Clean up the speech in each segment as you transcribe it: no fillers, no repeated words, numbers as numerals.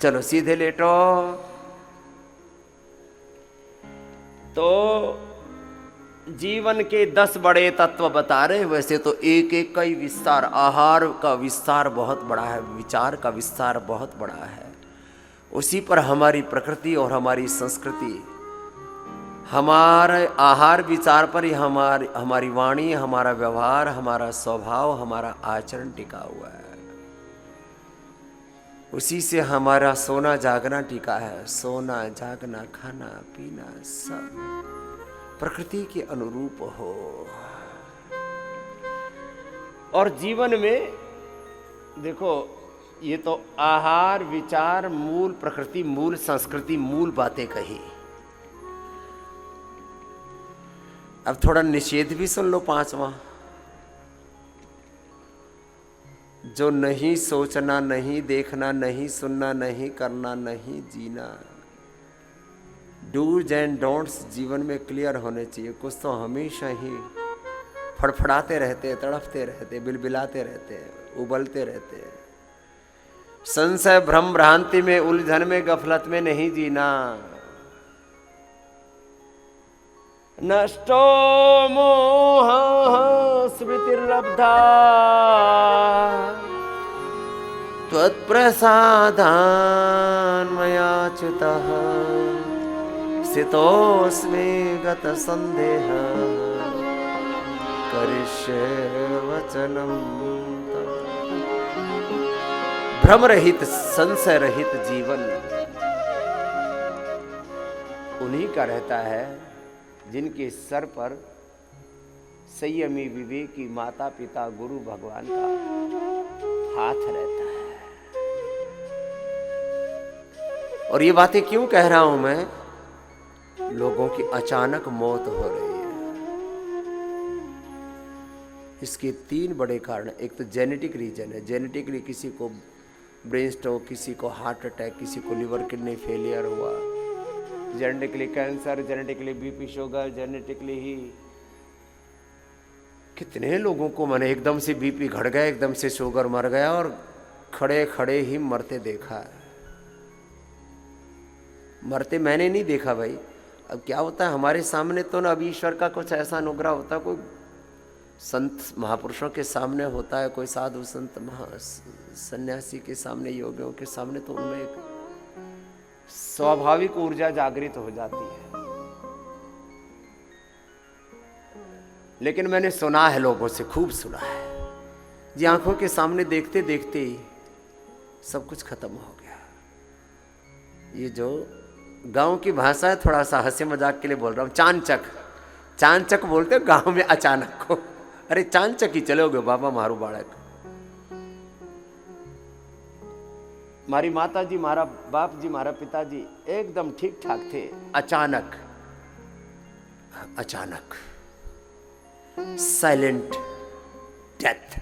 चलो सीधे लेटो। तो जीवन के 10 बड़े तत्व बता रहे। वैसे तो एक एक का ही विस्तार, आहार का विस्तार बहुत बड़ा है, विचार का विस्तार बहुत बड़ा है। उसी पर हमारी प्रकृति और हमारी संस्कृति, हमारे आहार विचार पर ही हमारी वाणी, हमारा व्यवहार, हमारा स्वभाव, हमारा आचरण टिका हुआ है। उसी से हमारा सोना जागना टिका है। सोना जागना, खाना पीना सब प्रकृति के अनुरूप हो। और जीवन में देखो, ये तो आहार विचार, मूल प्रकृति, मूल संस्कृति, मूल बातें कही। अब थोड़ा निषेध भी सुन लो, 5वां। जो नहीं सोचना, नहीं देखना, नहीं सुनना, नहीं करना, नहीं जीना। डूज एंड डोंट्स जीवन में क्लियर होने चाहिए। कुछ तो हमेशा ही फड़फड़ाते रहते, तड़पते रहते, बिलबिलाते रहते, उबलते रहते। संशय भ्रम भ्रांति में, उलझन में, गफलत में नहीं जीना। नष्टो मोह स्मृतिर्लब्धा त्वत्प्रसादान्मयाच्युतः स्थितोऽस्मि गतसन्देहः करिष्ये वचनं तव। भ्रम रहित, संशय रहित जीवन उन्हीं का रहता है जिनके सर पर संयमी विवेकी माता पिता गुरु भगवान का हाथ रहता है। और ये बातें क्यों कह रहा हूं मैं? लोगों की अचानक मौत हो रही है। इसके 3 बड़े कारण। एक तो जेनेटिक रीजन है। जेनेटिकली किसी को ब्रेन स्ट्रोक, किसी को हार्ट अटैक, किसी को लिवर किडनी फेलियर हुआ, genetically cancer, genetically BP sugar, genetically ही कितने लोगों को मैंने एकदम से बीपी घट गया, एकदम से शुगर मर गया, और खड़े खड़े ही मरते देखा है। मरते मैंने नहीं देखा भाई। अब क्या होता है हमारे सामने तो ना, अभी ईश्वर का कुछ ऐसा अनुग्रह होता है, कोई संत महापुरुषों के सामने होता है, कोई साधु संत सन्यासी के सामने, योगियों के सामने, तो उनमें एक स्वाभाविक ऊर्जा जागृत हो जाती है। लेकिन मैंने सुना है, लोगों से खूब सुना है, जी आंखों के सामने देखते देखते ही सब कुछ खत्म हो गया। ये जो गांव की भाषा है, थोड़ा सा हंसी मजाक के लिए बोल रहा हूं, चानचक। चानचक बोलते हो गांव में अचानक को। अरे चानचक ही चलोगे बाबा मारू बालक। मारी माता जी, मारा बाप जी, मारा पिताजी एकदम ठीक ठाक थे। अचानक, अचानक साइलेंट डेथ,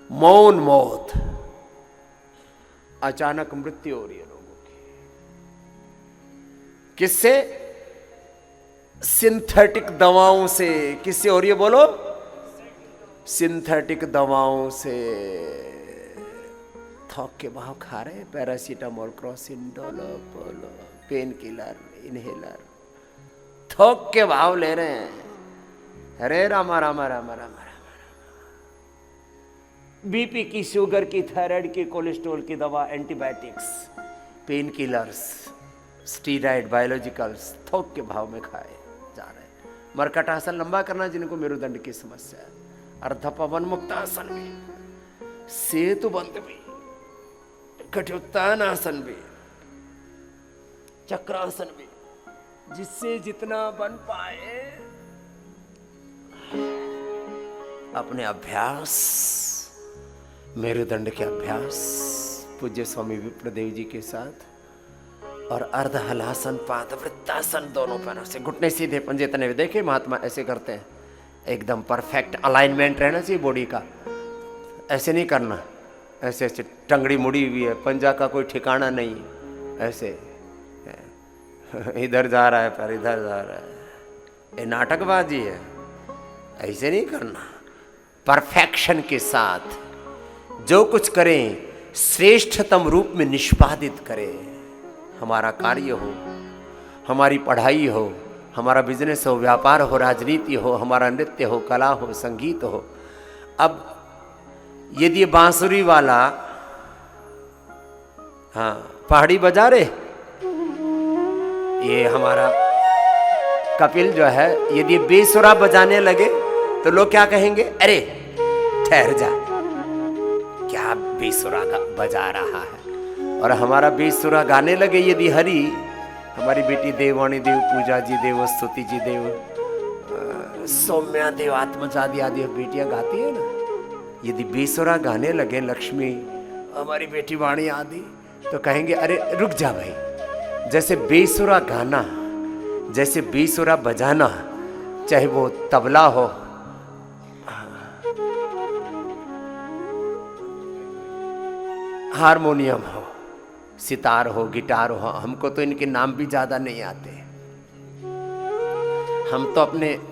मौन मौत, अचानक मृत्यु हो रही है लोगों की। किससे? सिंथेटिक दवाओं से। किससे हो रही है बोलो? सिंथेटिक दवाओं से। थोक के भाव खा रहे, paracetamol, Crocin, Dolo, pain killer, inhaler, थोक के भाव ले रहे हैं। अरे रामा रामा रामा रामा रामा। बीपी की, शुगर की, थायराइड की, कोलेस्ट्रॉल की दवा, antibiotics, pain killers, steroid, biologicals थोक के भाव में खाए जा रहे हैं। मरकटासन लंबा करना जिनको मेरुदंड की समस्या है, अर्धपवन मुक्तासन भी, सेतु बंद भी, कठोत्तान आसन भी, चक्रासन भी, जिससे जितना बन पाए अपने अभ्यास, मेरुदंड के अभ्यास पूज्य स्वामी विप्रदेव जी के साथ, और अर्ध हलासन, पादवृत्तासन, दोनों पैरों से घुटने सीधे, पंजे तने हुए। देखे महात्मा ऐसे करते हैं, एकदम परफेक्ट अलाइनमेंट रहना चाहिए बॉडी का। ऐसे नहीं करना, ऐसे ऐसे टंगड़ी मुड़ी हुई है, पंजा का कोई ठिकाना नहीं, ऐसे इधर जा रहा है पैर, इधर जा रहा है, ये नाटकबाजी है। ऐसे नहीं करना। परफेक्शन के साथ जो कुछ करें श्रेष्ठतम रूप में निष्पादित करे। हमारा कार्य हो, हमारी पढ़ाई हो, हमारा बिजनेस हो, व्यापार हो, राजनीति हो, हमारा नृत्य हो, कला हो, संगीत हो। अब यदि ये बांसुरी वाला पहाड़ी बजा रहे, ये हमारा कपिल जो है, यदि बेसुरा बजाने लगे तो लोग क्या कहेंगे? अरे ठहर जा, क्या बेसुरा का बजा रहा है। और हमारा बेसुरा गाने लगे यदि हरि, हमारी बेटी देववाणी देव, पूजा जी देव, स्तुति जी देव, सौम्या देव, आत्मजा आदि बेटियां गाती है ना, यदि बेसुरा गाने लगे, लक्ष्मी, हमारी बेटी वाणी आदि, तो कहेंगे अरे रुक जा भाई। जैसे बेसुरा गाना, जैसे बेसुरा बजाना, चाहे वो तबला हो, हारमोनियम हो, सितार हो, गिटार हो, हमको तो इनके नाम भी ज्यादा नहीं आते।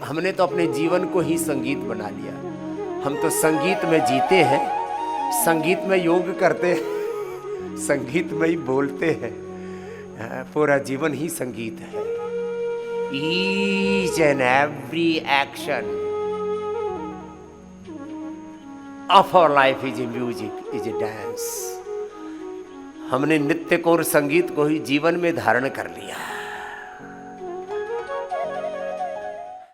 हमने तो अपने जीवन को ही संगीत बना लिया। हम तो संगीत में जीते हैं, संगीत में योग करते हैं, संगीत में ही बोलते हैं। पूरा जीवन ही संगीत है। Each and every action of our life is a music, is a dance. हमने नृत्य को और संगीत को ही जीवन में धारण कर लिया।